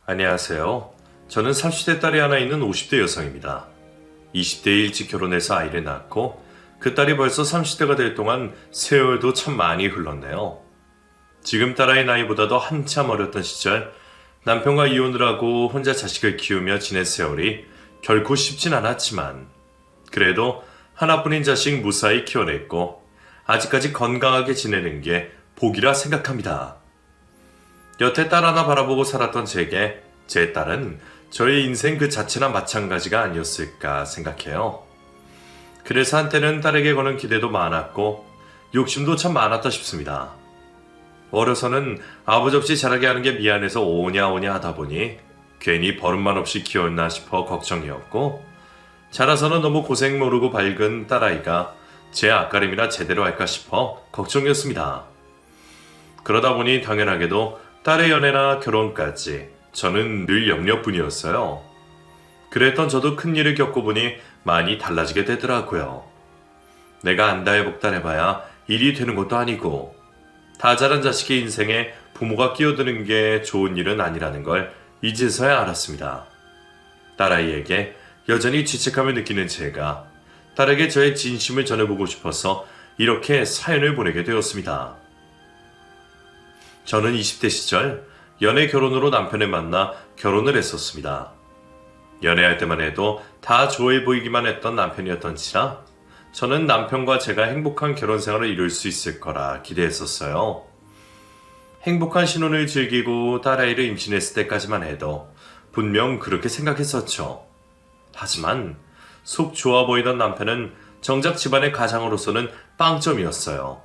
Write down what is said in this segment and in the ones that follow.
안녕하세요. 저는 30대 딸이 하나 있는 50대 여성입니다. 20대에 일찍 결혼해서 아이를 낳고 그 딸이 벌써 30대가 될 동안 세월도 참 많이 흘렀네요. 지금 딸아이 나이보다도 한참 어렸던 시절 남편과 이혼을 하고 혼자 자식을 키우며 지낸 세월이 결코 쉽진 않았지만 그래도 하나뿐인 자식 무사히 키워냈고 아직까지 건강하게 지내는 게 복이라 생각합니다. 여태 딸 하나 바라보고 살았던 제게 제 딸은 저의 인생 그 자체나 마찬가지가 아니었을까 생각해요. 그래서 한때는 딸에게 거는 기대도 많았고 욕심도 참 많았다 싶습니다. 어려서는 아버지 없이 자라게 하는 게 미안해서 오냐 하다 보니 괜히 버릇만 없이 키웠나 싶어 걱정이었고, 자라서는 너무 고생 모르고 밝은 딸아이가 제 앞가림이나 제대로 할까 싶어 걱정이었습니다. 그러다 보니 당연하게도 딸의 연애나 결혼까지 저는 늘 영역뿐이었어요. 그랬던 저도 큰일을 겪어보니 많이 달라지게 되더라고요. 내가 안달복달해봐야 일이 되는 것도 아니고 다 자란 자식의 인생에 부모가 끼어드는 게 좋은 일은 아니라는 걸 이제서야 알았습니다. 딸아이에게 여전히 죄책감을 느끼는 제가 딸에게 저의 진심을 전해보고 싶어서 이렇게 사연을 보내게 되었습니다. 저는 20대 시절 연애 결혼으로 남편을 만나 결혼을 했었습니다. 연애할 때만 해도 다 좋아 보이기만 했던 남편이었던지라 저는 남편과 제가 행복한 결혼 생활을 이룰 수 있을 거라 기대했었어요. 행복한 신혼을 즐기고 딸아이를 임신했을 때까지만 해도 분명 그렇게 생각했었죠. 하지만 속 좋아 보이던 남편은 정작 집안의 가장으로서는 빵점이었어요.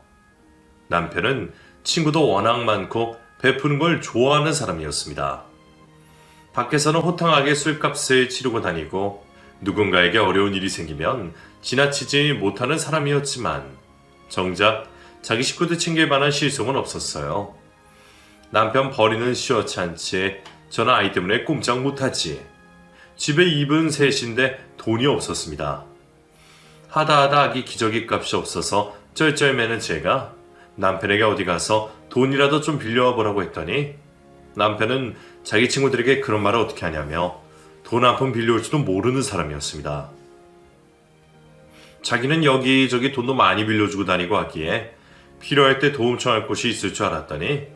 남편은 친구도 워낙 많고 베푸는 걸 좋아하는 사람이었습니다. 밖에서는 호탕하게 술값을 치르고 다니고 누군가에게 어려운 일이 생기면 지나치지 못하는 사람이었지만 정작 자기 식구들 챙길 만한 실속은 없었어요. 남편 버리는 시원찮지 저는 아이 때문에 꼼짝 못하지. 집에 입은 셋인데 돈이 없었습니다. 하다 아기 기저귀 값이 없어서 쩔쩔매는 제가 남편에게 어디 가서 돈이라도 좀 빌려와 보라고 했더니 남편은 자기 친구들에게 그런 말을 어떻게 하냐며 돈 한 푼 빌려올지도 모르는 사람이었습니다. 자기는 여기저기 돈도 많이 빌려주고 다니고 하기에 필요할 때 도움 청할 곳이 있을 줄 알았더니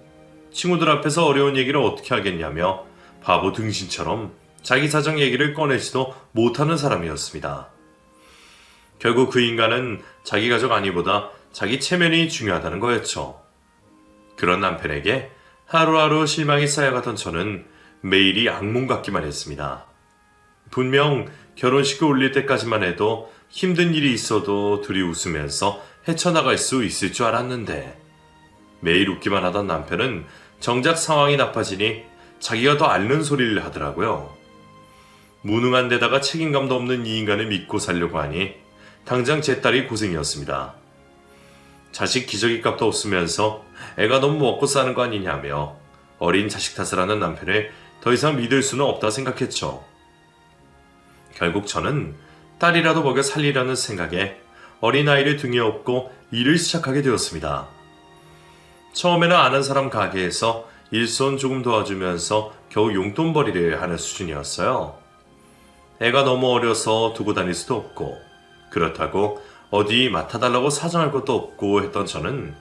친구들 앞에서 어려운 얘기를 어떻게 하겠냐며 바보 등신처럼 자기 사정 얘기를 꺼내지도 못하는 사람이었습니다. 결국 그 인간은 자기 가족 아니보다 자기 체면이 중요하다는 거였죠. 그런 남편에게 하루하루 실망이 쌓여가던 저는 매일이 악몽 같기만 했습니다. 분명 결혼식을 올릴 때까지만 해도 힘든 일이 있어도 둘이 웃으면서 헤쳐나갈 수 있을 줄 알았는데 매일 웃기만 하던 남편은 정작 상황이 나빠지니 자기가 더 앓는 소리를 하더라고요. 무능한 데다가 책임감도 없는 이 인간을 믿고 살려고 하니 당장 제 딸이 고생이었습니다. 자식 기저귀 값도 없으면서 애가 너무 먹고 사는 거 아니냐며 어린 자식 탓을 하는 남편을 더 이상 믿을 수는 없다 생각했죠. 결국 저는 딸이라도 먹여 살리라는 생각에 어린아이를 등에 업고 일을 시작하게 되었습니다. 처음에는 아는 사람 가게에서 일손 조금 도와주면서 겨우 용돈벌이를 하는 수준이었어요. 애가 너무 어려서 두고 다닐 수도 없고 그렇다고 어디 맡아달라고 사정할 것도 없고 했던 저는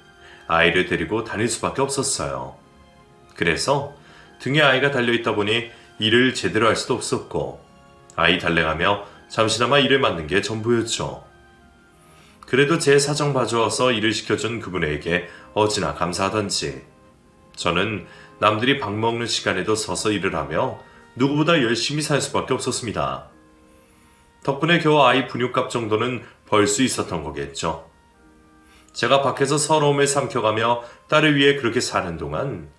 아이를 데리고 다닐 수밖에 없었어요. 그래서 등에 아이가 달려있다 보니 일을 제대로 할 수도 없었고 아이 달래가며 잠시나마 일을 맡는 게 전부였죠. 그래도 제 사정 봐주어서 일을 시켜준 그분에게 어찌나 감사하던지 저는 남들이 밥 먹는 시간에도 서서 일을 하며 누구보다 열심히 살 수밖에 없었습니다. 덕분에 겨우 아이 분유값 정도는 벌 수 있었던 거겠죠. 제가 밖에서 서러움을 삼켜가며 딸을 위해 그렇게 사는 동안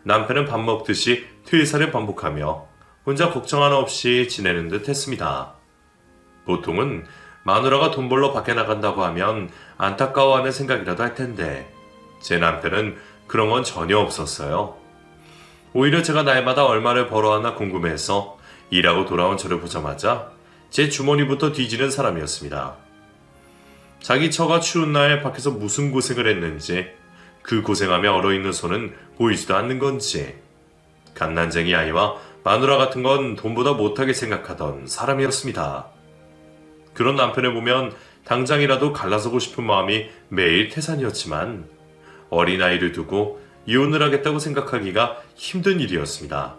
남편은 밥 먹듯이 퇴사를 반복하며 혼자 걱정 하나 없이 지내는 듯 했습니다. 보통은 마누라가 돈 벌러 밖에 나간다고 하면 안타까워하는 생각이라도 할 텐데 제 남편은 그런 건 전혀 없었어요. 오히려 제가 날마다 얼마를 벌어왔나 궁금해서 일하고 돌아온 저를 보자마자 제 주머니부터 뒤지는 사람이었습니다. 자기 처가 추운 날 밖에서 무슨 고생을 했는지 그 고생하며 얼어있는 손은 보이지도 않는 건지 갓난쟁이 아이와 마누라 같은 건 돈보다 못하게 생각하던 사람이었습니다. 그런 남편을 보면 당장이라도 갈라서고 싶은 마음이 매일 태산이었지만 어린아이를 두고 이혼을 하겠다고 생각하기가 힘든 일이었습니다.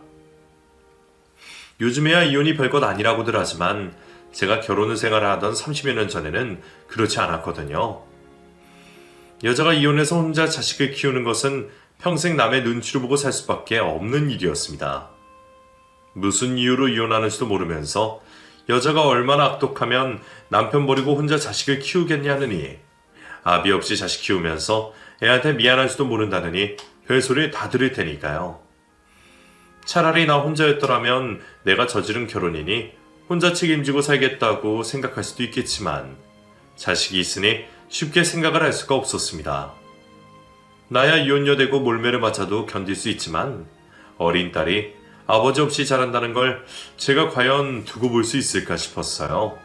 요즘에야 이혼이 별것 아니라고들 하지만 제가 결혼 생활을 하던 30여 년 전에는 그렇지 않았거든요. 여자가 이혼해서 혼자 자식을 키우는 것은 평생 남의 눈치를 보고 살 수밖에 없는 일이었습니다. 무슨 이유로 이혼하는지도 모르면서 여자가 얼마나 악독하면 남편 버리고 혼자 자식을 키우겠냐느니 아비 없이 자식 키우면서 애한테 미안할지도 모른다느니 별소리 다 들을 테니까요. 차라리 나 혼자였더라면 내가 저지른 결혼이니 혼자 책임지고 살겠다고 생각할 수도 있겠지만 자식이 있으니 쉽게 생각을 할 수가 없었습니다. 나야 이혼녀 되고 몰매를 맞아도 견딜 수 있지만 어린 딸이 아버지 없이 자란다는 걸 제가 과연 두고 볼 수 있을까 싶었어요.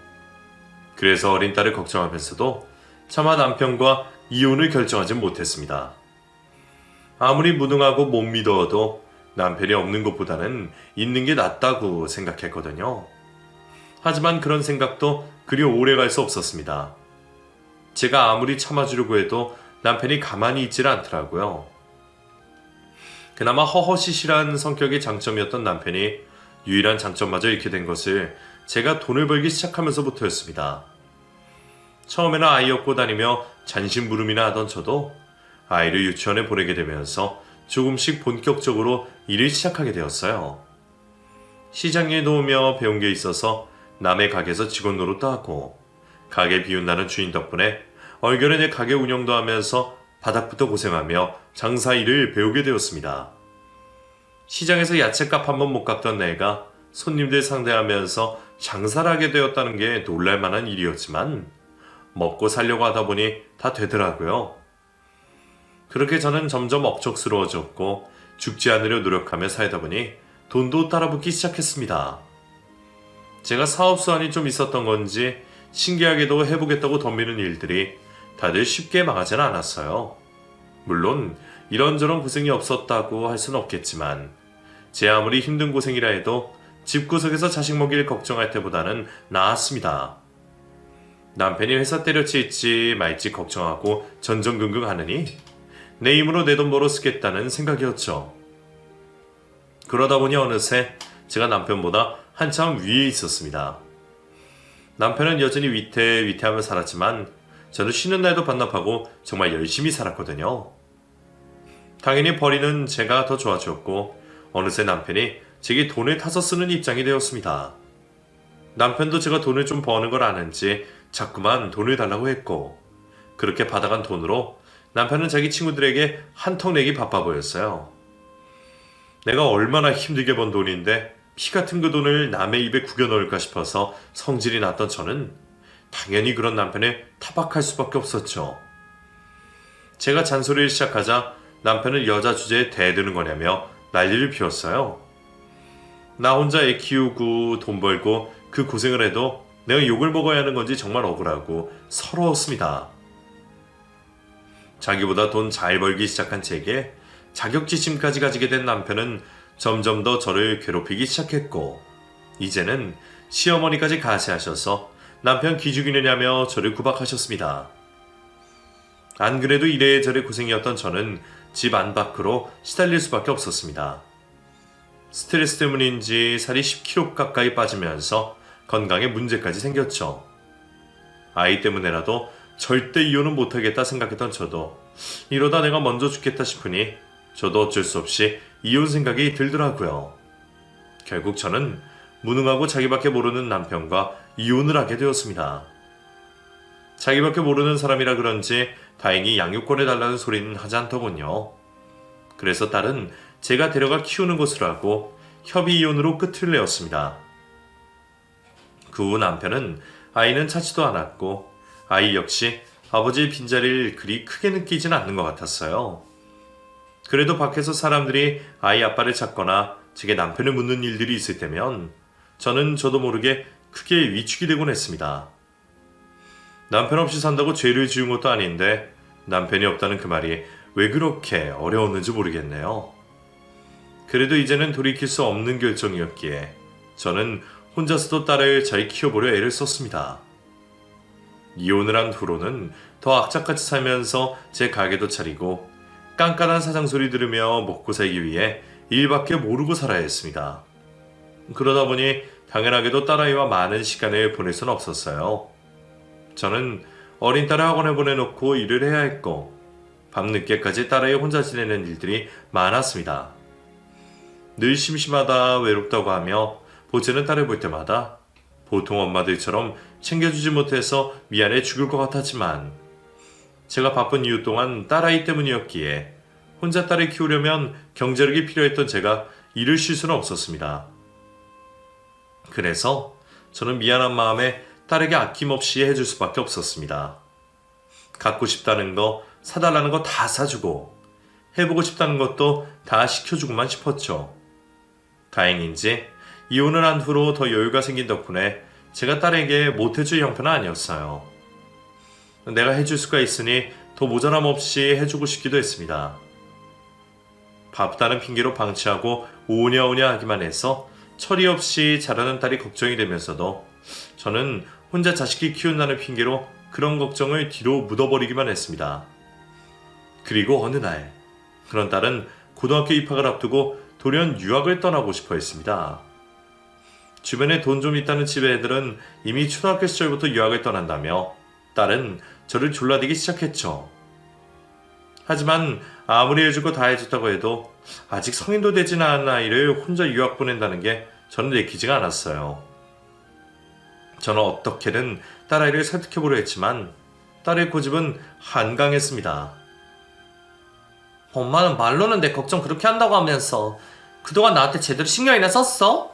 그래서 어린 딸을 걱정하면서도 차마 남편과 이혼을 결정하지 못했습니다. 아무리 무능하고 못 믿어도 남편이 없는 것보다는 있는 게 낫다고 생각했거든요. 하지만 그런 생각도 그리 오래 갈 수 없었습니다. 제가 아무리 참아주려고 해도 남편이 가만히 있질 않더라고요. 그나마 허허시시한 성격의 장점이었던 남편이 유일한 장점마저 잃게 된 것을 제가 돈을 벌기 시작하면서부터였습니다. 처음에는 아이 업고 다니며 잔심부름이나 하던 저도 아이를 유치원에 보내게 되면서 조금씩 본격적으로 일을 시작하게 되었어요. 시장에 놓으며 배운 게 있어서 남의 가게에서 직원 노릇도 하고 가게 비운다는 주인 덕분에 얼결에 내 가게 운영도 하면서 바닥부터 고생하며 장사 일을 배우게 되었습니다. 시장에서 야채값 한 번 못 갚던 내가 손님들 상대하면서 장사를 하게 되었다는 게 놀랄만한 일이었지만 먹고 살려고 하다 보니 다 되더라고요. 그렇게 저는 점점 억척스러워졌고 죽지 않으려 노력하며 살다 보니 돈도 따라붙기 시작했습니다. 제가 사업 수완이 좀 있었던 건지 신기하게도 해보겠다고 덤비는 일들이 다들 쉽게 망하지는 않았어요. 물론 이런저런 고생이 없었다고 할 수는 없겠지만 제 아무리 힘든 고생이라 해도 집구석에서 자식 먹일 걱정할 때보다는 나았습니다. 남편이 회사 때려칠지 말지 걱정하고 전전긍긍 하느니 내 힘으로 내 돈 벌어 쓰겠다는 생각이었죠. 그러다 보니 어느새 제가 남편보다 한참 위에 있었습니다. 남편은 여전히 위태위태하며 살았지만 저는 쉬는 날도 반납하고 정말 열심히 살았거든요. 당연히 벌이는 제가 더 좋아졌고 어느새 남편이 제게 돈을 타서 쓰는 입장이 되었습니다. 남편도 제가 돈을 좀 버는 걸 아는지 자꾸만 돈을 달라고 했고 그렇게 받아간 돈으로 남편은 자기 친구들에게 한턱 내기 바빠 보였어요. 내가 얼마나 힘들게 번 돈인데 피 같은 그 돈을 남의 입에 구겨 넣을까 싶어서 성질이 났던 저는 당연히 그런 남편에 타박할 수밖에 없었죠. 제가 잔소리를 시작하자 남편은 여자 주제에 대드는 거냐며 난리를 피웠어요. 나 혼자 애 키우고 돈 벌고 그 고생을 해도 내가 욕을 먹어야 하는 건지 정말 억울하고 서러웠습니다. 자기보다 돈 잘 벌기 시작한 제게 자격지심까지 가지게 된 남편은 점점 더 저를 괴롭히기 시작했고 이제는 시어머니까지 가세하셔서 남편 기죽이느냐며 저를 구박하셨습니다. 안 그래도 이래저래 고생이었던 저는 집 안 밖으로 시달릴 수밖에 없었습니다. 스트레스 때문인지 살이 10kg 가까이 빠지면서 건강에 문제까지 생겼죠. 아이 때문에라도 절대 이혼은 못하겠다 생각했던 저도 이러다 내가 먼저 죽겠다 싶으니 저도 어쩔 수 없이 이혼 생각이 들더라고요. 결국 저는 무능하고 자기밖에 모르는 남편과 이혼을 하게 되었습니다. 자기밖에 모르는 사람이라 그런지 다행히 양육권해달라는 소리는 하지 않더군요. 그래서 딸은 제가 데려가 키우는 것으로 하고 협의 이혼으로 끝을 내었습니다. 그 후 남편은 아이는 찾지도 않았고 아이 역시 아버지의 빈자리를 그리 크게 느끼진 않는 것 같았어요. 그래도 밖에서 사람들이 아이 아빠를 찾거나 제게 남편을 묻는 일들이 있을 때면 저는 저도 모르게 크게 위축이 되곤 했습니다. 남편 없이 산다고 죄를 지은 것도 아닌데 남편이 없다는 그 말이 왜 그렇게 어려웠는지 모르겠네요. 그래도 이제는 돌이킬 수 없는 결정이었기에 저는 혼자서도 딸을 잘 키워보려 애를 썼습니다. 이혼을 한 후로는 더 악착같이 살면서 제 가게도 차리고 깐깐한 사장소리 들으며 먹고 살기 위해 일밖에 모르고 살아야 했습니다. 그러다 보니 당연하게도 딸아이와 많은 시간을 보낼 수는 없었어요. 저는 어린 딸을 학원에 보내놓고 일을 해야 했고 밤늦게까지 딸아이 혼자 지내는 일들이 많았습니다. 늘 심심하다 외롭다고 하며 보채는 딸을 볼 때마다 보통 엄마들처럼 챙겨주지 못해서 미안해 죽을 것 같았지만 제가 바쁜 이유 동안 딸아이 때문이었기에 혼자 딸을 키우려면 경제력이 필요했던 제가 일을 쉴 수는 없었습니다. 그래서 저는 미안한 마음에 딸에게 아낌없이 해줄 수밖에 없었습니다. 갖고 싶다는 거, 사달라는 거 다 사주고 해보고 싶다는 것도 다 시켜주고만 싶었죠. 다행인지 이혼을 한 후로 더 여유가 생긴 덕분에 제가 딸에게 못해줄 형편은 아니었어요. 내가 해줄 수가 있으니 더 모자람 없이 해주고 싶기도 했습니다. 바쁘다는 핑계로 방치하고 오냐오냐 하기만 해서 처리 없이 자라는 딸이 걱정이 되면서도 저는 혼자 자식을 키운다는 핑계로 그런 걱정을 뒤로 묻어버리기만 했습니다. 그리고 어느 날 그런 딸은 고등학교 입학을 앞두고 돌연 유학을 떠나고 싶어 했습니다. 주변에 돈 좀 있다는 집의 애들은 이미 초등학교 시절부터 유학을 떠난다며 딸은 저를 졸라대기 시작했죠. 하지만 아무리 해주고 다 해줬다고 해도 아직 성인도 되진 않은 아이를 혼자 유학 보낸다는 게 저는 내키지가 않았어요. 저는 어떻게든 딸아이를 설득해보려 했지만 딸의 고집은 한강했습니다. 엄마는 말로는 내 걱정 그렇게 한다고 하면서 그동안 나한테 제대로 신경이나 썼어?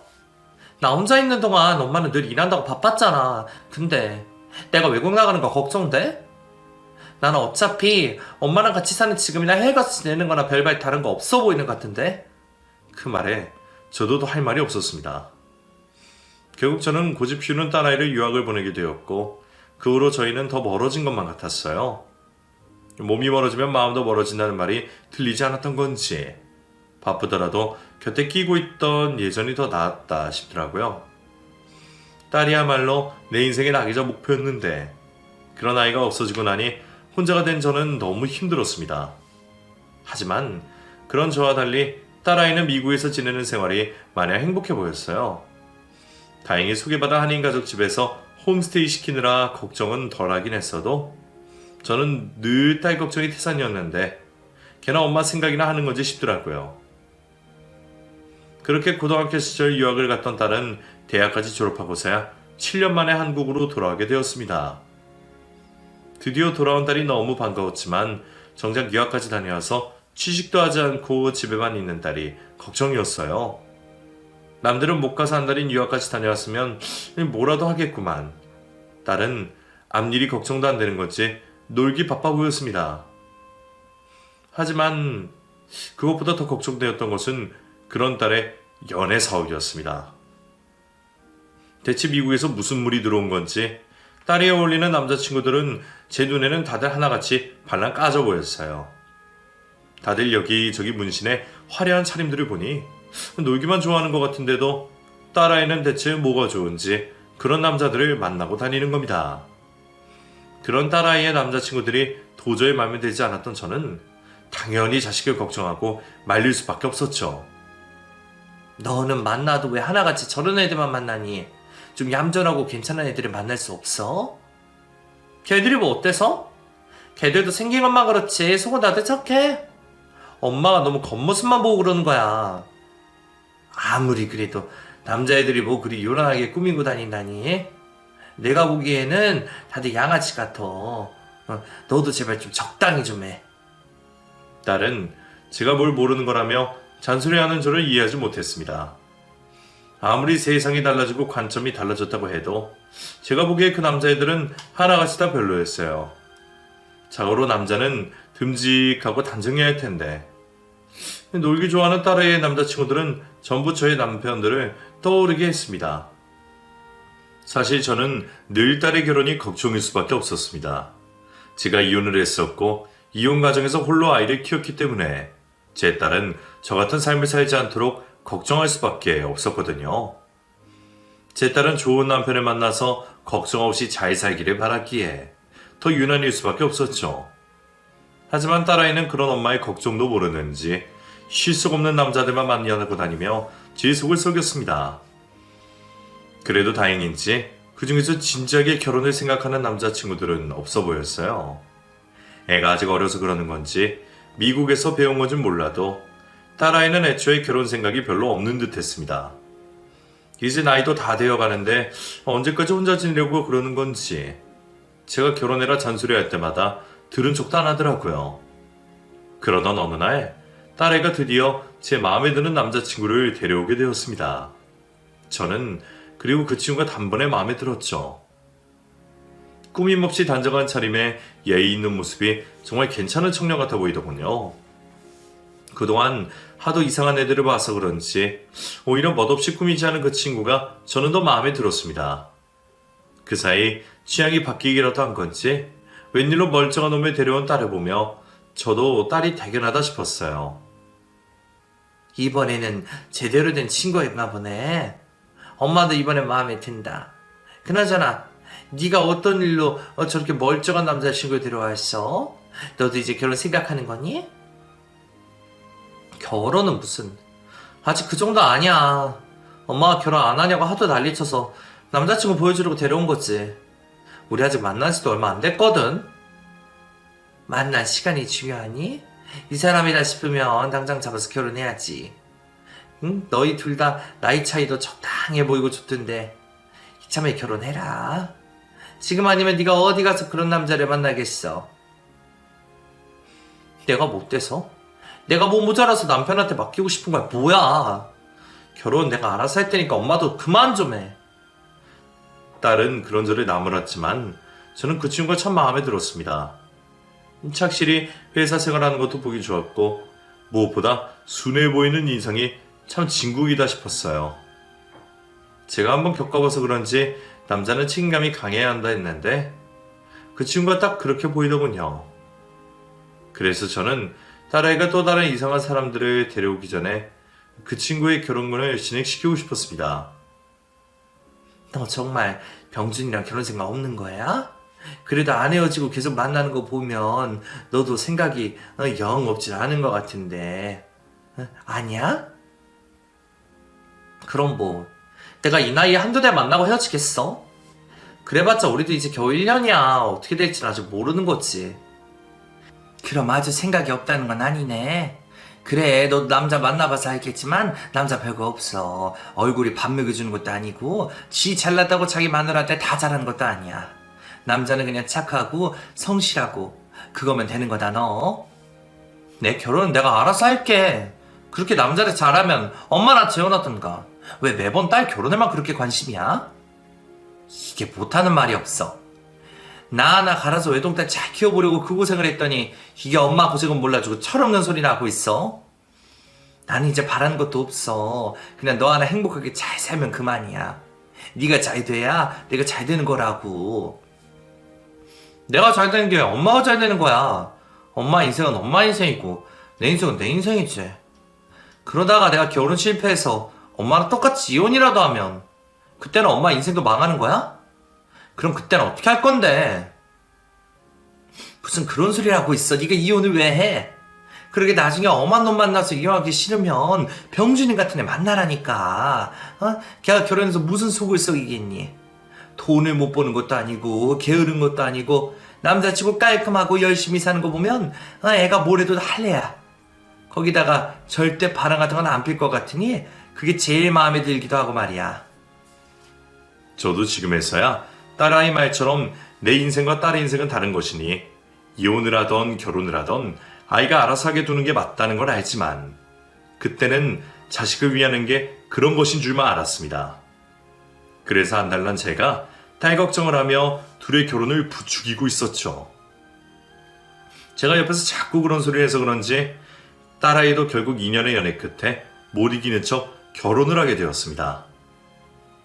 나 혼자 있는 동안 엄마는 늘 일한다고 바빴잖아. 근데 내가 외국 나가는 거 걱정돼? 나는 어차피 엄마랑 같이 사는 지금이나 해외 가서 지내는 거나 별반 다른 거 없어 보이는 것 같은데? 그 말에 저도 할 말이 없었습니다. 결국 저는 고집 피우는 딸아이를 유학을 보내게 되었고 그 후로 저희는 더 멀어진 것만 같았어요. 몸이 멀어지면 마음도 멀어진다는 말이 들리지 않았던 건지 바쁘더라도 곁에 끼고 있던 예전이 더 나았다 싶더라고요. 딸이야말로 내 인생의 낙이자 목표였는데 그런 아이가 없어지고 나니 혼자가 된 저는 너무 힘들었습니다. 하지만 그런 저와 달리 딸아이는 미국에서 지내는 생활이 마냥 행복해 보였어요. 다행히 소개받은 한인가족 집에서 홈스테이 시키느라 걱정은 덜하긴 했어도 저는 늘 딸 걱정이 태산이었는데 걔나 엄마 생각이나 하는 건지 싶더라고요. 그렇게 고등학교 시절 유학을 갔던 딸은 대학까지 졸업하고서야 7년 만에 한국으로 돌아오게 되었습니다. 드디어 돌아온 딸이 너무 반가웠지만 정작 유학까지 다녀와서 취직도 하지 않고 집에만 있는 딸이 걱정이었어요. 남들은 못 가서 한 달인 유학까지 다녀왔으면 뭐라도 하겠구만. 딸은 앞일이 걱정도 안 되는 건지 놀기 바빠 보였습니다. 하지만 그것보다 더 걱정되었던 것은 그런 딸의 연애 사업이었습니다. 대체 미국에서 무슨 물이 들어온 건지 딸이 어울리는 남자친구들은 제 눈에는 다들 하나같이 발랑 까져 보였어요. 다들 여기저기 문신에 화려한 차림들을 보니 놀기만 좋아하는 것 같은데도 딸아이는 대체 뭐가 좋은지 그런 남자들을 만나고 다니는 겁니다. 그런 딸아이의 남자친구들이 도저히 마음에 들지 않았던 저는 당연히 자식을 걱정하고 말릴 수밖에 없었죠. 너는 만나도 왜 하나같이 저런 애들만 만나니? 좀 얌전하고 괜찮은 애들을 만날 수 없어? 걔들이 뭐 어때서? 걔들도 생긴 것만 그렇지 속은 다들 착해. 엄마가 너무 겉모습만 보고 그러는 거야. 아무리 그래도 남자애들이 뭐 그리 요란하게 꾸미고 다닌다니? 내가 보기에는 다들 양아치 같아. 너도 제발 좀 적당히 좀 해. 딸은 제가 뭘 모르는 거라며 잔소리하는 저를 이해하지 못했습니다. 아무리 세상이 달라지고 관점이 달라졌다고 해도 제가 보기에 그 남자애들은 하나같이 다 별로였어요. 자고로 남자는 듬직하고 단정해야 할 텐데 놀기 좋아하는 딸의 남자친구들은 전부 저의 남편들을 떠오르게 했습니다. 사실 저는 늘 딸의 결혼이 걱정일 수밖에 없었습니다. 제가 이혼을 했었고 이혼 과정에서 홀로 아이를 키웠기 때문에 제 딸은 저 같은 삶을 살지 않도록 걱정할 수밖에 없었거든요. 제 딸은 좋은 남편을 만나서 걱정 없이 잘 살기를 바랐기에 더 유난일 수밖에 없었죠. 하지만 딸아이는 그런 엄마의 걱정도 모르는지 실속 없는 남자들만 만나고 다니며 제 속을 썩였습니다. 그래도 다행인지 그 중에서 진지하게 결혼을 생각하는 남자친구들은 없어 보였어요. 애가 아직 어려서 그러는 건지 미국에서 배운 건지 몰라도 딸아이는 애초에 결혼 생각이 별로 없는 듯 했습니다. 이제 나이도 다 되어가는데 언제까지 혼자 지내려고 그러는 건지 제가 결혼해라 잔소리할 때마다 들은 척도 안 하더라고요. 그러던 어느 날 딸애가 드디어 제 마음에 드는 남자친구를 데려오게 되었습니다. 저는 그리고 그 친구가 단번에 마음에 들었죠. 꾸밈없이 단정한 차림에 예의 있는 모습이 정말 괜찮은 청년 같아 보이더군요. 그동안 하도 이상한 애들을 봐서 그런지 오히려 멋없이 꾸미지 않은 그 친구가 저는 더 마음에 들었습니다. 그 사이 취향이 바뀌기라도 한 건지 웬일로 멀쩡한 놈을 데려온 딸을 보며 저도 딸이 대견하다 싶었어요. 이번에는 제대로 된 친구였나 보네. 엄마도 이번에 마음에 든다. 그나저나 네가 어떤 일로 저렇게 멀쩡한 남자친구를 데려왔어? 너도 이제 결혼 생각하는 거니? 결혼은 무슨, 아직 그 정도 아니야. 엄마가 결혼 안 하냐고 하도 난리쳐서 남자친구 보여주려고 데려온 거지. 우리 아직 만난 지도 얼마 안 됐거든. 만난 시간이 중요하니? 이 사람이라 싶으면 당장 잡아서 결혼해야지. 응? 너희 둘 다 나이 차이도 적당해 보이고 좋던데 이참에 결혼해라. 지금 아니면 네가 어디 가서 그런 남자를 만나겠어. 내가 못돼서? 내가 뭐 모자라서 남편한테 맡기고 싶은 거야 뭐야. 결혼 내가 알아서 할 테니까 엄마도 그만 좀 해. 딸은 그런저런 나무랐지만 저는 그 친구가 참 마음에 들었습니다. 착실히 회사 생활하는 것도 보기 좋았고 무엇보다 순해 보이는 인상이 참 진국이다 싶었어요. 제가 한번 겪어봐서 그런지 남자는 책임감이 강해야 한다 했는데 그 친구가 딱 그렇게 보이더군요. 그래서 저는 딸아이가 또 다른 이상한 사람들을 데려오기 전에 그 친구의 결혼문을 진행시키고 싶었습니다. 너 정말 병준이랑 결혼 생각 없는 거야? 그래도 안 헤어지고 계속 만나는 거 보면 너도 생각이 영 없진 않은 것 같은데. 아니야? 그럼 뭐 내가 이 나이에 한두 달 만나고 헤어지겠어? 그래봤자 우리도 이제 겨우 1년이야. 어떻게 될지는 아직 모르는 거지. 그럼 아주 생각이 없다는 건 아니네. 그래, 너도 남자 만나봐서 알겠지만 남자 별거 없어. 얼굴이 밥 먹여주는 것도 아니고 지 잘났다고 자기 마누라한테 다 잘하는 것도 아니야. 남자는 그냥 착하고 성실하고 그거면 되는 거다 너. 내 결혼은 내가 알아서 할게. 그렇게 남자를 잘하면 엄마나 재혼하던가. 왜 매번 딸 결혼에만 그렇게 관심이야? 이게 못하는 말이 없어. 나 하나 갈아서 외동딸 잘 키워보려고 그 고생을 했더니 이게 엄마 고생은 몰라주고 철없는 소리나 하고 있어. 나는 이제 바라는 것도 없어. 그냥 너 하나 행복하게 잘 살면 그만이야. 네가 잘 돼야 내가 잘 되는 거라고. 내가 잘 되는 게 엄마가 잘 되는 거야. 엄마 인생은 엄마 인생이고 내 인생은 내 인생이지. 그러다가 내가 결혼 실패해서 엄마랑 똑같이 이혼이라도 하면 그때는 엄마 인생도 망하는 거야? 그럼 그때는 어떻게 할 건데? 무슨 그런 소리를 하고 있어. 네가 이혼을 왜 해? 그러게 나중에 엄한 놈 만나서 이혼하기 싫으면 병준이 같은 애 만나라니까. 걔가 결혼해서 무슨 속을 썩이겠니? 돈을 못 버는 것도 아니고 게으른 것도 아니고 남자치고 깔끔하고 열심히 사는 거 보면 애가 뭐래도 할 애야. 거기다가 절대 바람 같은 건 안 필 것 같으니 그게 제일 마음에 들기도 하고 말이야. 저도 지금에서야 딸아이 말처럼 내 인생과 딸의 인생은 다른 것이니 이혼을 하던 결혼을 하던 아이가 알아서 하게 두는 게 맞다는 걸 알지만 그때는 자식을 위하는 게 그런 것인 줄만 알았습니다. 그래서 안달난 제가 딸 걱정을 하며 둘의 결혼을 부추기고 있었죠. 제가 옆에서 자꾸 그런 소리를 해서 그런지 딸아이도 결국 2년의 연애 끝에 못 이기는 척 결혼을 하게 되었습니다.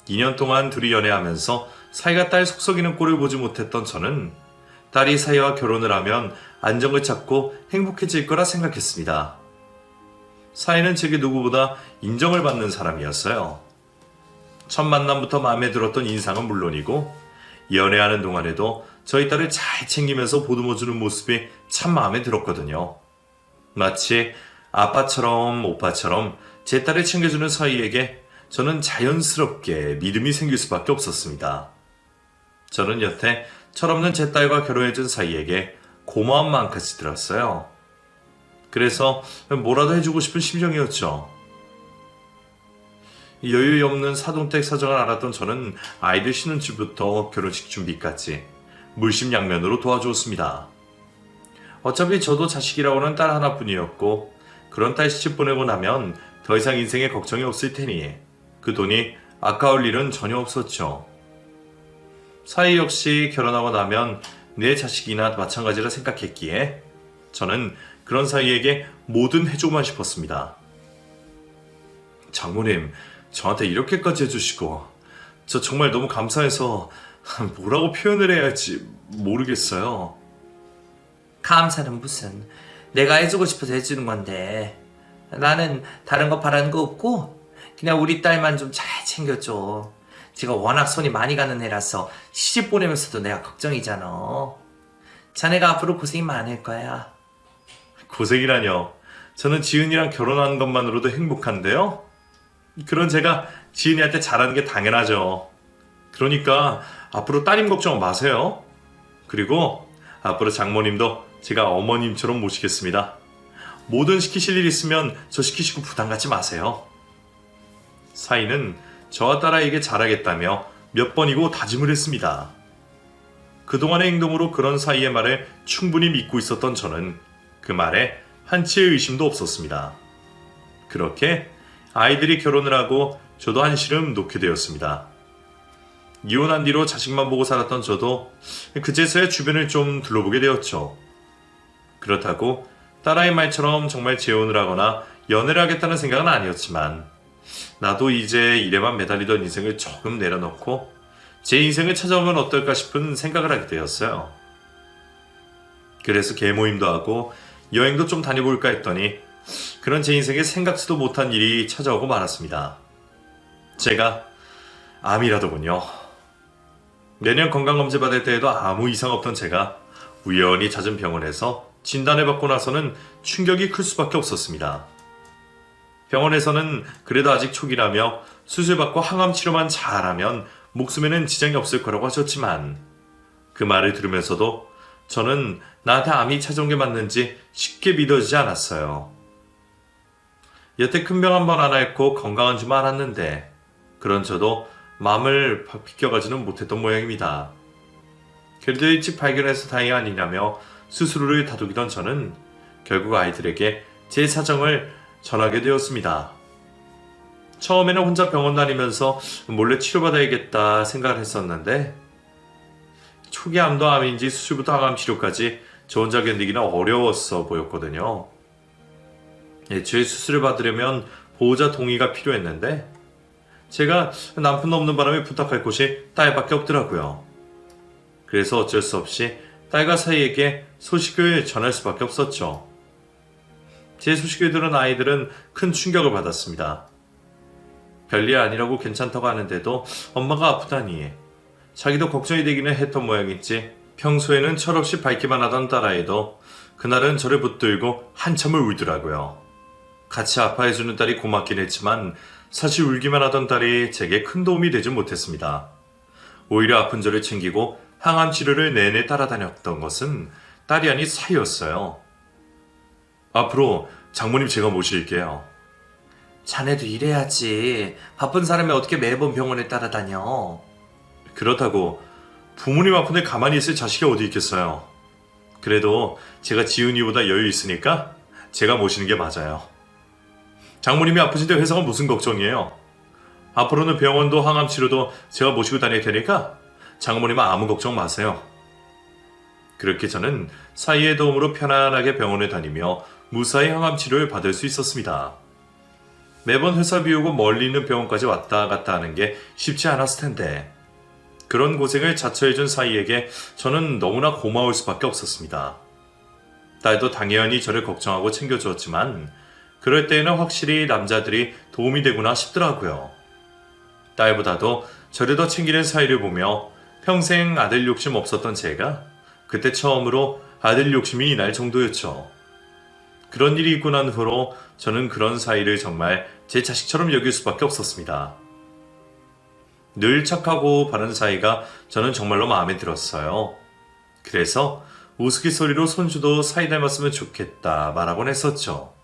2년 동안 둘이 연애하면서 사이가 딸 속썩이는 꼴을 보지 못했던 저는 딸이 사이와 결혼을 하면 안정을 찾고 행복해질 거라 생각했습니다. 사이는 제게 누구보다 인정을 받는 사람이었어요. 첫 만남부터 마음에 들었던 인상은 물론이고 연애하는 동안에도 저희 딸을 잘 챙기면서 보듬어주는 모습이 참 마음에 들었거든요. 마치 아빠처럼 오빠처럼 제 딸을 챙겨주는 사이에게 저는 자연스럽게 믿음이 생길 수밖에 없었습니다. 저는 여태 철없는 제 딸과 결혼해준 사이에게 고마운 마음까지 들었어요. 그래서 뭐라도 해주고 싶은 심정이었죠. 여유 없는 사돈댁 사정을 알았던 저는 아이들 신혼집부터 결혼식 준비까지 물심양면으로 도와주었습니다. 어차피 저도 자식이라고는 딸 하나뿐이었고 그런 딸 시집 보내고 나면 더 이상 인생에 걱정이 없을 테니 그 돈이 아까울 일은 전혀 없었죠. 사이 역시 결혼하고 나면 내 자식이나 마찬가지라 생각했기에 저는 그런 사이에게 뭐든 해주고만 싶었습니다. 장모님, 저한테 이렇게까지 해주시고 저 정말 너무 감사해서 뭐라고 표현을 해야 할지 모르겠어요. 감사는 무슨. 내가 해주고 싶어서 해주는 건데. 나는 다른 거 바라는 거 없고 그냥 우리 딸만 좀 잘 챙겨줘. 제가 워낙 손이 많이 가는 애라서 시집 보내면서도 내가 걱정이잖아. 자네가 앞으로 고생이 많을 거야. 고생이라뇨. 저는 지은이랑 결혼하는 것만으로도 행복한데요. 그런 제가 지은이한테 잘하는 게 당연하죠. 그러니까 앞으로 따님 걱정 마세요. 그리고 앞으로 장모님도 제가 어머님처럼 모시겠습니다. 뭐든 시키실 일 있으면 저 시키시고 부담 갖지 마세요. 사이는 저와 딸아이에게 잘하겠다며 몇 번이고 다짐을 했습니다. 그동안의 행동으로 그런 사이의 말을 충분히 믿고 있었던 저는 그 말에 한치의 의심도 없었습니다. 그렇게 아이들이 결혼을 하고 저도 한시름 놓게 되었습니다. 이혼한 뒤로 자식만 보고 살았던 저도 그제서야 주변을 좀 둘러보게 되었죠. 그렇다고 딸아이 말처럼 정말 재혼을 하거나 연애를 하겠다는 생각은 아니었지만 나도 이제 일에만 매달리던 인생을 조금 내려놓고 제 인생을 찾아오면 어떨까 싶은 생각을 하게 되었어요. 그래서 개모임도 하고 여행도 좀 다녀볼까 했더니 그런 제 인생에 생각지도 못한 일이 찾아오고 말았습니다. 제가 암이라더군요. 내년 건강검진 받을 때에도 아무 이상 없던 제가 우연히 잦은 병원에서 진단을 받고 나서는 충격이 클 수밖에 없었습니다. 병원에서는 그래도 아직 초기라며 수술받고 항암 치료만 잘하면 목숨에는 지장이 없을 거라고 하셨지만 그 말을 들으면서도 저는 나한테 암이 찾아온 게 맞는지 쉽게 믿어지지 않았어요. 여태 큰 병 한 번 안 앓고 건강한 줄만 알았는데 그런 저도 마음을 비껴가지는 못했던 모양입니다. 그래도 일찍 발견해서 다행이 아니냐며 스스로를 다독이던 저는 결국 아이들에게 제 사정을 전하게 되었습니다. 처음에는 혼자 병원 다니면서 몰래 치료받아야겠다 생각을 했었는데 초기 암도 암인지 수술부터 항암 치료까지 저 혼자 견디기는 어려웠어 보였거든요. 애초에 수술을 받으려면 보호자 동의가 필요했는데 제가 남편 없는 바람에 부탁할 곳이 딸밖에 없더라고요. 그래서 어쩔 수 없이 딸과 사이에게 소식을 전할 수밖에 없었죠. 제 소식을 들은 아이들은 큰 충격을 받았습니다. 별일 아니라고 괜찮다고 하는데도 엄마가 아프다니 자기도 걱정이 되기는 했던 모양이지 평소에는 철없이 밝기만 하던 딸아이도 그날은 저를 붙들고 한참을 울더라고요. 같이 아파해주는 딸이 고맙긴 했지만 사실 울기만 하던 딸이 제게 큰 도움이 되지 못했습니다. 오히려 아픈 저를 챙기고 항암 치료를 내내 따라다녔던 것은 딸이 아닌 사이였어요. 앞으로 장모님 제가 모실게요. 자네도 일해야지. 바쁜 사람이 어떻게 매번 병원에 따라다녀. 그렇다고 부모님 아픈데 가만히 있을 자식이 어디 있겠어요. 그래도 제가 지은이보다 여유 있으니까 제가 모시는 게 맞아요. 장모님이 아프신데 회사가 무슨 걱정이에요. 앞으로는 병원도 항암 치료도 제가 모시고 다닐 테니까 장모님은 아무 걱정 마세요. 그렇게 저는 사이의 도움으로 편안하게 병원에 다니며 무사히 항암 치료를 받을 수 있었습니다. 매번 회사 비우고 멀리 있는 병원까지 왔다 갔다 하는 게 쉽지 않았을 텐데 그런 고생을 자처해준 사이에게 저는 너무나 고마울 수밖에 없었습니다. 딸도 당연히 저를 걱정하고 챙겨주었지만 그럴 때에는 확실히 남자들이 도움이 되구나 싶더라고요. 딸보다도 저를 더 챙기는 사이를 보며 평생 아들 욕심 없었던 제가 그때 처음으로 아들 욕심이 날 정도였죠. 그런 일이 있고 난 후로 저는 그런 사이를 정말 제 자식처럼 여길 수밖에 없었습니다. 늘 착하고 바른 사이가 저는 정말로 마음에 들었어요. 그래서 우스갯소리로 손주도 사이 닮았으면 좋겠다 말하곤 했었죠.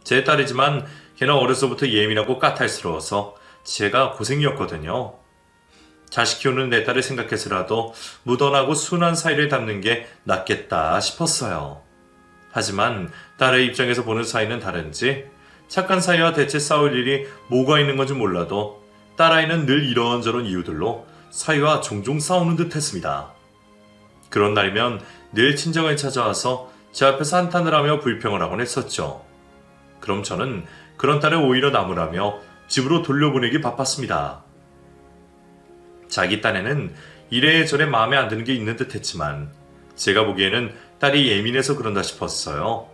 제 딸이지만 걔는 어려서부터 예민하고 까탈스러워서 제가 고생이었거든요. 자식 키우는 내 딸을 생각해서라도 무던하고 순한 사이를 담는 게 낫겠다 싶었어요. 하지만 딸의 입장에서 보는 사이는 다른지 착한 사이와 대체 싸울 일이 뭐가 있는 건지 몰라도 딸아이는 늘 이런저런 이유들로 사이와 종종 싸우는 듯 했습니다. 그런 날이면 늘 친정을 찾아와서 제 앞에서 한탄을 하며 불평을 하곤 했었죠. 그럼 저는 그런 딸을 오히려 나무라며 집으로 돌려보내기 바빴습니다. 자기 딴에는 이래저래 마음에 안 드는 게 있는 듯 했지만 제가 보기에는 딸이 예민해서 그런다 싶었어요.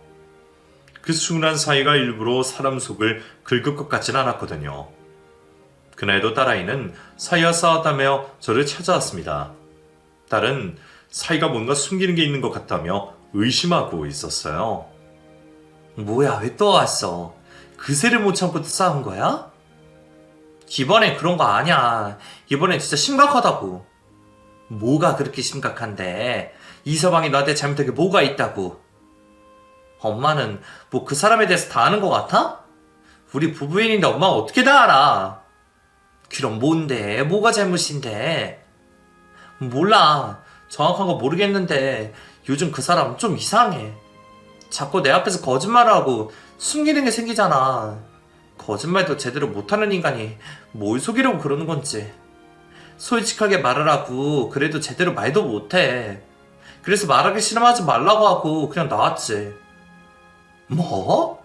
그 순한 사이가 일부러 사람 속을 긁을 것 같진 않았거든요. 그날도 딸아이는 사이와 싸웠다며 저를 찾아왔습니다. 딸은 사이가 뭔가 숨기는 게 있는 것 같다며 의심하고 있었어요. 뭐야, 왜 또 왔어? 그새를 못 참고 또 싸운 거야? 이번엔 그런 거 아니야. 이번엔 진짜 심각하다고. 뭐가 그렇게 심각한데? 이서방이 너한테 잘못한 게 뭐가 있다고? 엄마는 뭐 그 사람에 대해서 다 아는 것 같아? 우리 부부인인데 엄마가 어떻게 다 알아? 그럼 뭔데? 뭐가 잘못인데? 몰라. 정확한 거 모르겠는데 요즘 그 사람 좀 이상해. 자꾸 내 앞에서 거짓말을 하고 숨기는 게 생기잖아. 거짓말도 제대로 못하는 인간이 뭘 속이려고 그러는 건지. 솔직하게 말을 하고 그래도 제대로 말도 못해. 그래서 말하기 싫으면 하지 말라고 하고 그냥 나왔지. 뭐?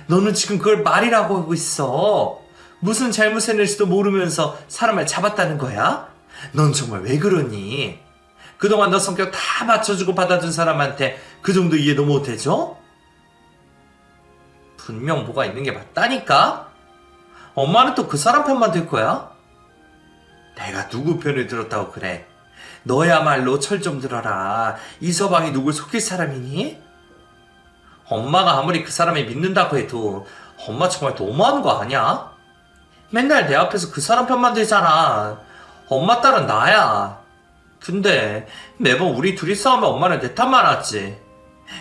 너는 지금 그걸 말이라고 하고 있어. 무슨 잘못했는지도 모르면서 사람을 잡았다는 거야? 넌 정말 왜 그러니? 그동안 너 성격 다 맞춰주고 받아준 사람한테 그 정도 이해도 못해줘? 분명 뭐가 있는 게 맞다니까? 엄마는 또 그 사람 편만 들 거야? 내가 누구 편을 들었다고 그래? 너야말로 철 좀 들어라. 이서방이 누굴 속일 사람이니? 엄마가 아무리 그 사람을 믿는다고 해도 엄마 정말 너무하는 거 아니야? 맨날 내 앞에서 그 사람 편만 들잖아. 엄마 딸은 나야. 근데 매번 우리 둘이 싸우면 엄마는 내 탓만 하지.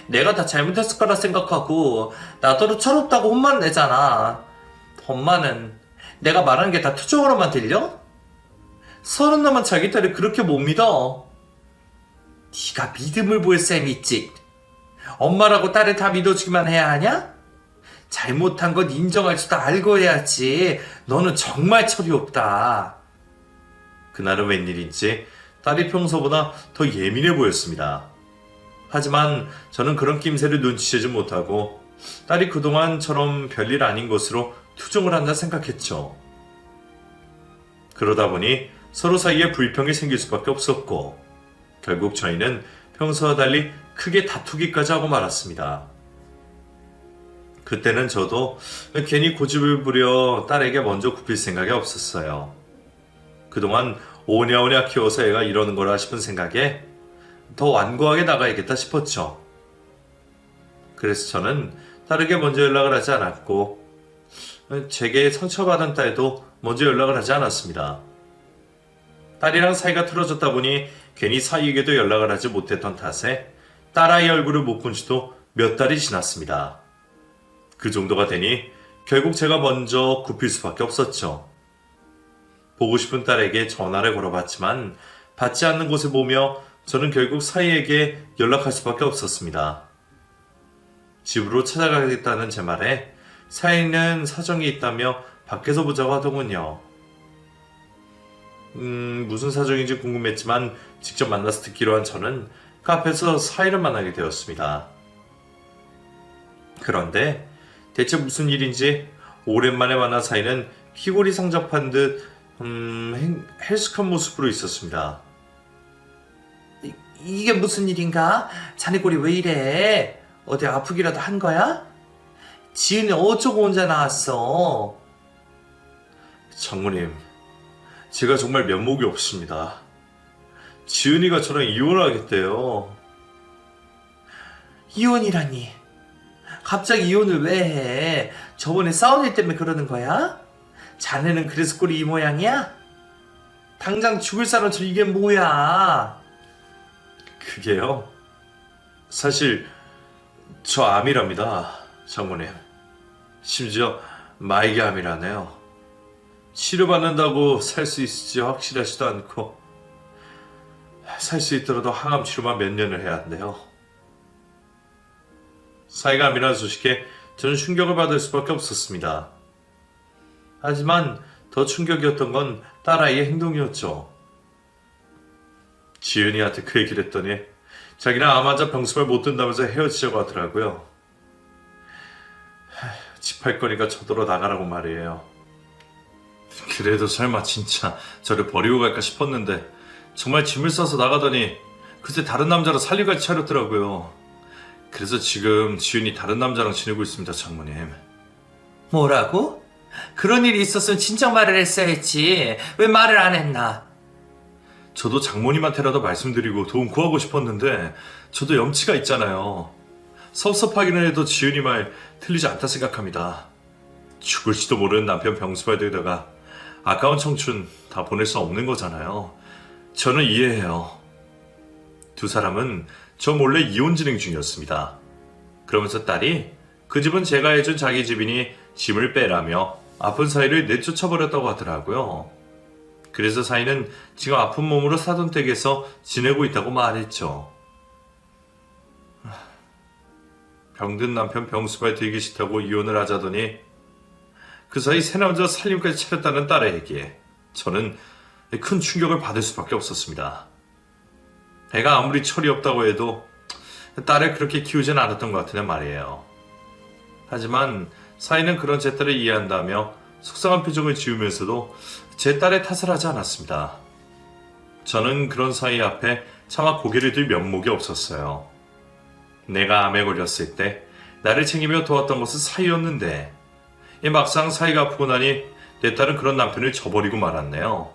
내가 다 잘못했을 거라 생각하고 나더러 철없다고 혼만 내잖아. 엄마는 내가 말하는 게 다 투정으로만 들려? 서른 넘은 자기 딸을 그렇게 못 믿어. 네가 믿음을 보일 셈 있지. 엄마라고 딸을 다 믿어주기만 해야 하냐? 잘못한 건 인정할 줄도 알고 해야지. 너는 정말 철이 없다. 그날은 웬일인지 딸이 평소보다 더 예민해 보였습니다. 하지만 저는 그런 낌새를 눈치채지 못하고 딸이 그동안처럼 별일 아닌 것으로 투정을 한다 생각했죠. 그러다 보니 서로 사이에 불평이 생길 수밖에 없었고 결국 저희는 평소와 달리 크게 다투기까지 하고 말았습니다. 그때는 저도 괜히 고집을 부려 딸에게 먼저 굽힐 생각이 없었어요. 그동안 오냐오냐 키워서 애가 이러는 거라 싶은 생각에 더 완고하게 나가야겠다 싶었죠. 그래서 저는 딸에게 먼저 연락을 하지 않았고 제게 상처받은 딸도 먼저 연락을 하지 않았습니다. 딸이랑 사이가 틀어졌다 보니 괜히 사이에게도 연락을 하지 못했던 탓에 딸아이 얼굴을 못 본 지도 몇 달이 지났습니다. 그 정도가 되니 결국 제가 먼저 굽힐 수밖에 없었죠. 보고 싶은 딸에게 전화를 걸어봤지만 받지 않는 곳을 보며 저는 결국 사이에게 연락할 수밖에 없었습니다. 집으로 찾아가겠다는 제 말에 사이는 사정이 있다며 밖에서 보자고 하더군요. 무슨 사정인지 궁금했지만 직접 만나서 듣기로 한 저는 카페에서 사이를 만나게 되었습니다. 그런데 대체 무슨 일인지 오랜만에 만난 사이는 피골이 상접한 듯 헬스한 모습으로 있었습니다. 이게 무슨 일인가? 자네 꼴이 왜 이래? 어디 아프기라도 한 거야? 지은이 어쩌고 혼자 나왔어? 장모님, 제가 정말 면목이 없습니다. 지은이가 저랑 이혼을 하겠대요. 이혼이라니. 갑자기 이혼을 왜 해? 저번에 싸운 일 때문에 그러는 거야? 자네는 그래서 꼴이 이 모양이야? 당장 죽을 사람처럼 이게 뭐야? 그게요? 사실 저 암이랍니다, 장모님. 심지어 말기암이라네요. 치료받는다고 살 수 있을지 확실하지도 않고 살 수 있더라도 항암 치료만 몇 년을 해야 한대요. 사이가 암이라는 소식에 저는 충격을 받을 수밖에 없었습니다. 하지만 더 충격이었던 건 딸아이의 행동이었죠. 지은이한테 그 얘기를 했더니 자기는 암 환자 병수발 못 든다면서 헤어지자고 하더라고요. 집 할 거니까 저더러 나가라고 말이에요. 그래도 설마 진짜 저를 버리고 갈까 싶었는데 정말 짐을 싸서 나가더니 그새 다른 남자로 살림까지 차렸더라고요. 그래서 지금 지은이 다른 남자랑 지내고 있습니다, 장모님. 뭐라고? 그런 일이 있었으면 진작 말을 했어야 했지. 왜 말을 안 했나? 저도 장모님한테라도 말씀드리고 도움 구하고 싶었는데 저도 염치가 있잖아요. 섭섭하기는 해도 지은이 말 틀리지 않다 생각합니다. 죽을지도 모르는 남편 병수발되다가 아까운 청춘 다 보낼 수 없는 거잖아요. 저는 이해해요. 두 사람은 저 몰래 이혼 진행 중이었습니다. 그러면서 딸이 그 집은 제가 해준 자기 집이니 짐을 빼라며 아픈 사이를 내쫓아버렸다고 하더라고요. 그래서 사이는 지금 아픈 몸으로 사돈 댁에서 지내고 있다고 말했죠. 병든 남편 병수발 되기 싫다고 이혼을 하자더니 그 사이 새 남자 살림까지 차렸다는 딸의 얘기에 저는 큰 충격을 받을 수밖에 없었습니다. 애가 아무리 철이 없다고 해도 딸을 그렇게 키우진 않았던 것 같으냐 말이에요. 하지만 사이는 그런 제 딸을 이해한다며 속상한 표정을 지으면서도 제 딸의 탓을 하지 않았습니다. 저는 그런 사이 앞에 차마 고개를 들 면목이 없었어요. 내가 암에 걸렸을 때 나를 챙기며 도왔던 것은 사이였는데 막상 사이가 아프고 나니 내 딸은 그런 남편을 저버리고 말았네요.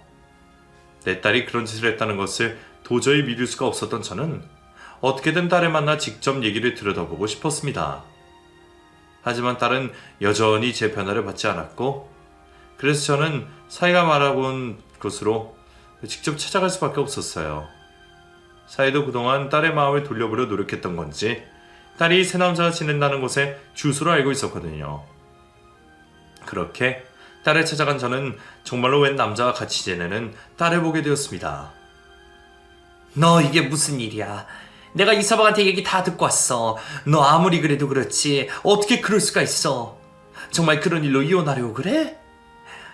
내 딸이 그런 짓을 했다는 것을 도저히 믿을 수가 없었던 저는 어떻게든 딸을 만나 직접 얘기를 들여다보고 싶었습니다. 하지만 딸은 여전히 제 변화를 받지 않았고 그래서 저는 사이가 말해본 곳으로 직접 찾아갈 수밖에 없었어요. 사이도 그동안 딸의 마음을 돌려보려 노력했던 건지 딸이 새 남자와 지낸다는 곳에 주소를 알고 있었거든요. 그렇게 딸을 찾아간 저는 정말로 웬 남자와 같이 지내는 딸을 보게 되었습니다. 너 이게 무슨 일이야? 내가 이서방한테 얘기 다 듣고 왔어. 너 아무리 그래도 그렇지 어떻게 그럴 수가 있어? 정말 그런 일로 이혼하려고 그래?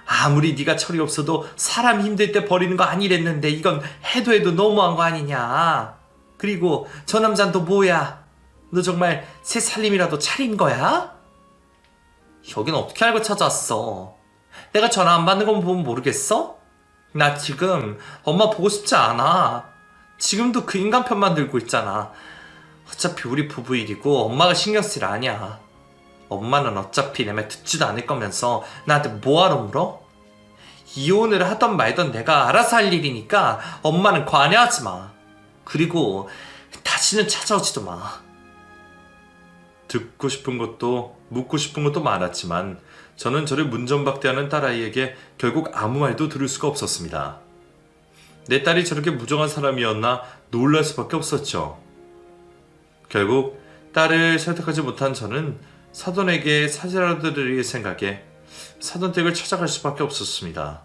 아무리 네가 철이 없어도 사람 힘들 때 버리는 거 아니랬는데 이건 해도 너무한 거 아니냐? 그리고 저 남자는 또 뭐야? 너 정말 새 살림이라도 차린 거야? 여긴 어떻게 알고 찾아왔어? 내가 전화 안 받는 건 보면 모르겠어? 나 지금 엄마 보고 싶지 않아. 지금도 그 인간 편만 들고 있잖아. 어차피 우리 부부 일이고 엄마가 신경 쓸 일 아니야. 엄마는 어차피 내 말 듣지도 않을 거면서 나한테 뭐하러 물어? 이혼을 하던 말던 내가 알아서 할 일이니까 엄마는 관여하지 마. 그리고 다시는 찾아오지도 마. 듣고 싶은 것도 묻고 싶은 것도 많았지만 저는 저를 문전박대하는 딸아이에게 결국 아무 말도 들을 수가 없었습니다. 내 딸이 저렇게 무정한 사람이었나 놀랄 수밖에 없었죠. 결국 딸을 설득하지 못한 저는 사돈에게 사죄라도 드릴 생각에 사돈댁을 찾아갈 수밖에 없었습니다.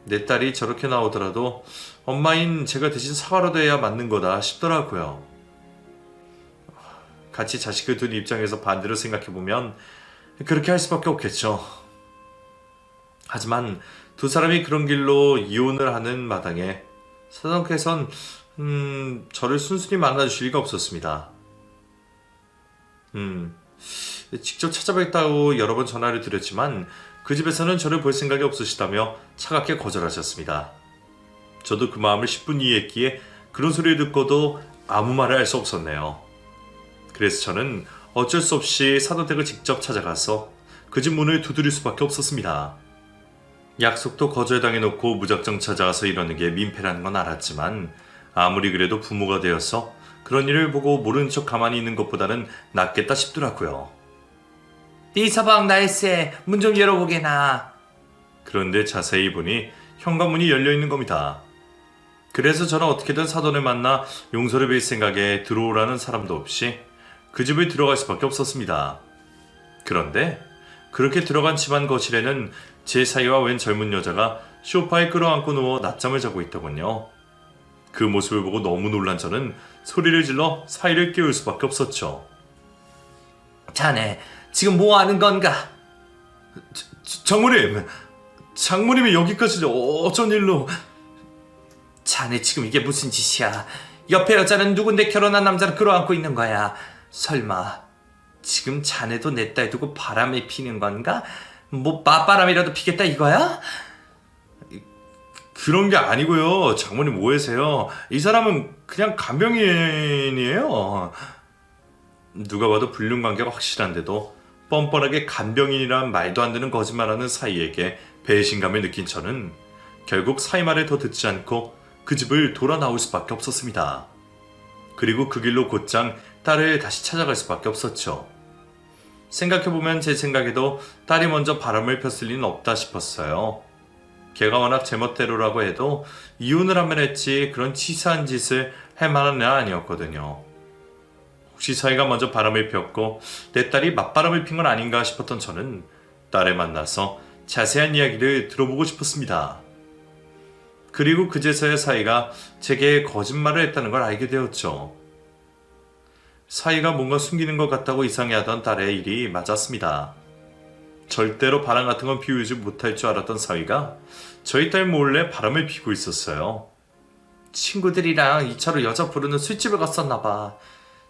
내 딸이 저렇게 나오더라도 엄마인 제가 대신 사과라도 해야 맞는 거다 싶더라고요. 같이 자식을 둔 입장에서 반대로 생각해보면 그렇게 할 수밖에 없겠죠. 하지만 두 사람이 그런 길로 이혼을 하는 마당에 사돈께선 저를 순순히 만나주실 리가 없었습니다. 직접 찾아뵙겠다고 여러 번 전화를 드렸지만 그 집에서는 저를 볼 생각이 없으시다며 차갑게 거절하셨습니다. 저도 그 마음을 10분 이해했기에 그런 소리를 듣고도 아무 말을 할 수 없었네요. 그래서 저는 어쩔 수 없이 사돈댁을 직접 찾아가서 그 집 문을 두드릴 수밖에 없었습니다. 약속도 거절당해놓고 무작정 찾아와서 이러는 게 민폐라는 건 알았지만 아무리 그래도 부모가 되어서 그런 일을 보고 모르는 척 가만히 있는 것보다는 낫겠다 싶더라고요. 네 서방 나일세 문 좀 열어보게나. 그런데 자세히 보니 현관문이 열려있는 겁니다. 그래서 저는 어떻게든 사돈을 만나 용서를 빌 생각에 들어오라는 사람도 없이 그 집을 들어갈 수밖에 없었습니다. 그런데 그렇게 들어간 집안 거실에는 제 사이와 웬 젊은 여자가 소파에 끌어안고 누워 낮잠을 자고 있더군요. 그 모습을 보고 너무 놀란 저는 소리를 질러 사이를 깨울 수밖에 없었죠. 자네 지금 뭐 하는 건가? 장모님이 여기까지 어쩐 일로... 자네 지금 이게 무슨 짓이야? 옆에 여자는 누군데 결혼한 남자를 끌어안고 있는 거야. 설마 지금 자네도 내 딸 두고 바람을 피는 건가? 뭐 맞바람이라도 피겠다 이거야? 그런 게 아니고요. 장모님 오해세요. 이 사람은 그냥 간병인이에요. 누가 봐도 불륜관계가 확실한데도 뻔뻔하게 간병인이란 말도 안 되는 거짓말하는 사이에게 배신감을 느낀 저는 결국 사이 말을 더 듣지 않고 그 집을 돌아 나올 수밖에 없었습니다. 그리고 그 길로 곧장 딸을 다시 찾아갈 수밖에 없었죠. 생각해보면 제 생각에도 딸이 먼저 바람을 폈을 리는 없다 싶었어요. 걔가 워낙 제멋대로라고 해도 이혼을 하면 했지 그런 치사한 짓을 할 만한 애는 아니었거든요. 혹시 사이가 먼저 바람을 폈고 내 딸이 맞바람을 핀 건 아닌가 싶었던 저는 딸을 만나서 자세한 이야기를 들어보고 싶었습니다. 그리고 그제서야 사이가 제게 거짓말을 했다는 걸 알게 되었죠. 사이가 뭔가 숨기는 것 같다고 이상해하던 딸의 일이 맞았습니다. 절대로 바람 같은 건 피우지 못할 줄 알았던 사위가 저희 딸 몰래 바람을 피고 있었어요. 친구들이랑 2차로 여자 부르는 술집을 갔었나 봐.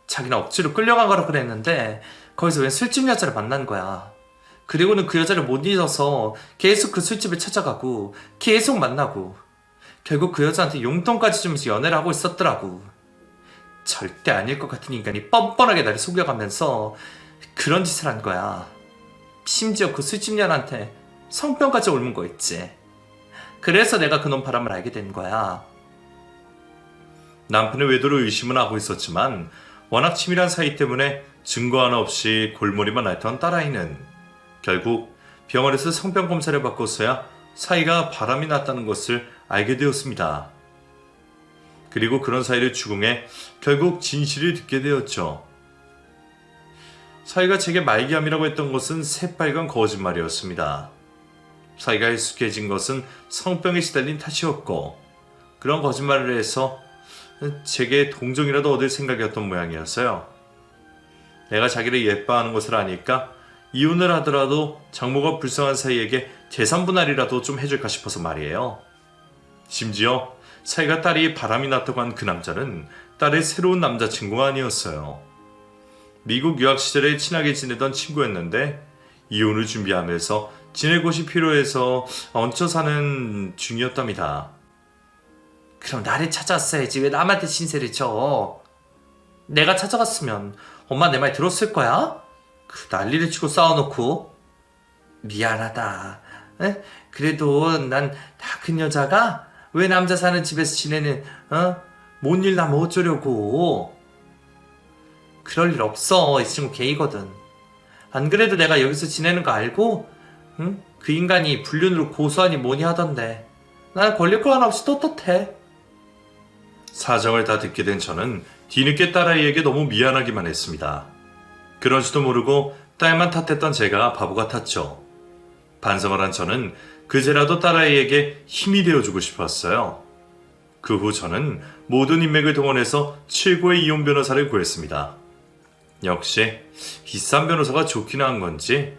자기는 억지로 끌려간 거라 그랬는데 거기서 웬 술집 여자를 만난 거야. 그리고는 그 여자를 못 잊어서 계속 그 술집을 찾아가고 계속 만나고 결국 그 여자한테 용돈까지 주면서 연애를 하고 있었더라고. 절대 아닐 것 같은 인간이 뻔뻔하게 나를 속여가면서 그런 짓을 한 거야. 심지어 그 술집년한테 성병까지 옮은 거 있지. 그래서 내가 그놈 바람을 알게 된 거야. 남편의 외도를 의심은 하고 있었지만 워낙 치밀한 사이 때문에 증거 하나 없이 골머리만 앓던 딸아이는 결국 병원에서 성병 검사를 받고서야 사이가 바람이 났다는 것을 알게 되었습니다. 그리고 그런 사이를 추궁해 결국 진실을 듣게 되었죠. 사이가 제게 말기암이라고 했던 것은 새빨간 거짓말이었습니다. 사이가 익숙해진 것은 성병에 시달린 탓이었고 그런 거짓말을 해서 제게 동정이라도 얻을 생각이었던 모양이었어요. 내가 자기를 예뻐하는 것을 아니까 이혼을 하더라도 장모가 불쌍한 사이에게 재산 분할이라도 좀 해줄까 싶어서 말이에요. 심지어 사이가 딸이 바람이 났다고 한 그 남자는 딸의 새로운 남자친구가 아니었어요. 미국 유학 시절에 친하게 지내던 친구였는데 이혼을 준비하면서 지낼 곳이 필요해서 얹혀 사는 중이었답니다. 그럼 나를 찾아왔어야지 왜 남한테 신세를 져? 내가 찾아갔으면 엄마 내 말 들었을 거야? 그 난리를 치고 싸워놓고. 미안하다. 에? 그래도 난 다 큰 여자가 왜 남자 사는 집에서 지내는 뭔 일 나면 어쩌려고. 그럴 일 없어. 이 친구 게이거든. 안 그래도 내가 여기서 지내는 거 알고 그 인간이 불륜으로 고소하니 뭐니 하던데 난 걸릴 거 하나 없이 떳떳해. 사정을 다 듣게 된 저는 뒤늦게 딸아이에게 너무 미안하기만 했습니다. 그런지도 모르고 딸만 탓했던 제가 바보 같았죠. 반성을 한 저는 그제라도 딸아이에게 힘이 되어주고 싶었어요. 그 후 저는 모든 인맥을 동원해서 최고의 이혼 변호사를 구했습니다. 역시 비싼 변호사가 좋기는 한 건지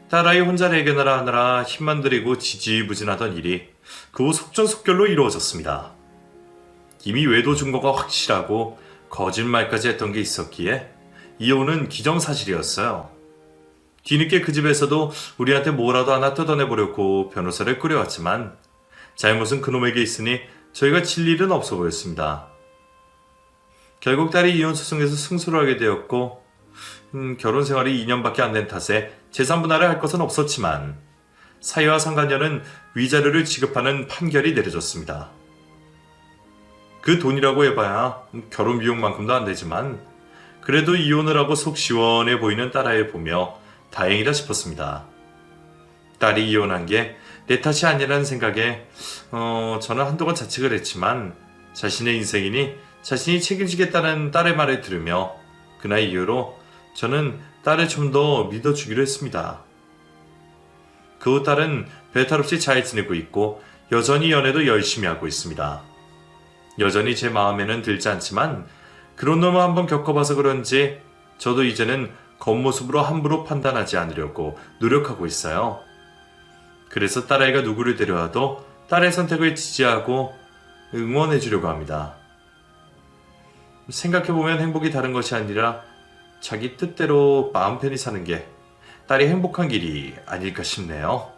딸아이 혼자 해결하느라 힘만 들이고 지지부진하던 일이 그 후 속전속결로 이루어졌습니다. 이미 외도 증거가 확실하고 거짓말까지 했던 게 있었기에 이혼은 기정사실이었어요. 뒤늦게 그 집에서도 우리한테 뭐라도 하나 뜯어내보려고 변호사를 꾸려왔지만 잘못은 그놈에게 있으니 저희가 질 일은 없어 보였습니다. 결국 딸이 이혼 소송에서 승소를 하게 되었고 결혼 생활이 2년밖에 안 된 탓에 재산 분할을 할 것은 없었지만 사위와 상간녀는 위자료를 지급하는 판결이 내려졌습니다. 그 돈이라고 해봐야 결혼 비용만큼도 안 되지만 그래도 이혼을 하고 속 시원해 보이는 딸아이를 보며 다행이다 싶었습니다. 딸이 이혼한 게 내 탓이 아니라는 생각에 저는 한동안 자책을 했지만 자신의 인생이니 자신이 책임지겠다는 딸의 말을 들으며 그날 이후로 저는 딸을 좀 더 믿어주기로 했습니다. 그 후 딸은 별탈 없이 잘 지내고 있고 여전히 연애도 열심히 하고 있습니다. 여전히 제 마음에는 들지 않지만 그런 놈을 한번 겪어봐서 그런지 저도 이제는 겉모습으로 함부로 판단하지 않으려고 노력하고 있어요. 그래서 딸아이가 누구를 데려와도 딸의 선택을 지지하고 응원해주려고 합니다. 생각해보면 행복이 다른 것이 아니라 자기 뜻대로 마음 편히 사는 게 딸이 행복한 길이 아닐까 싶네요.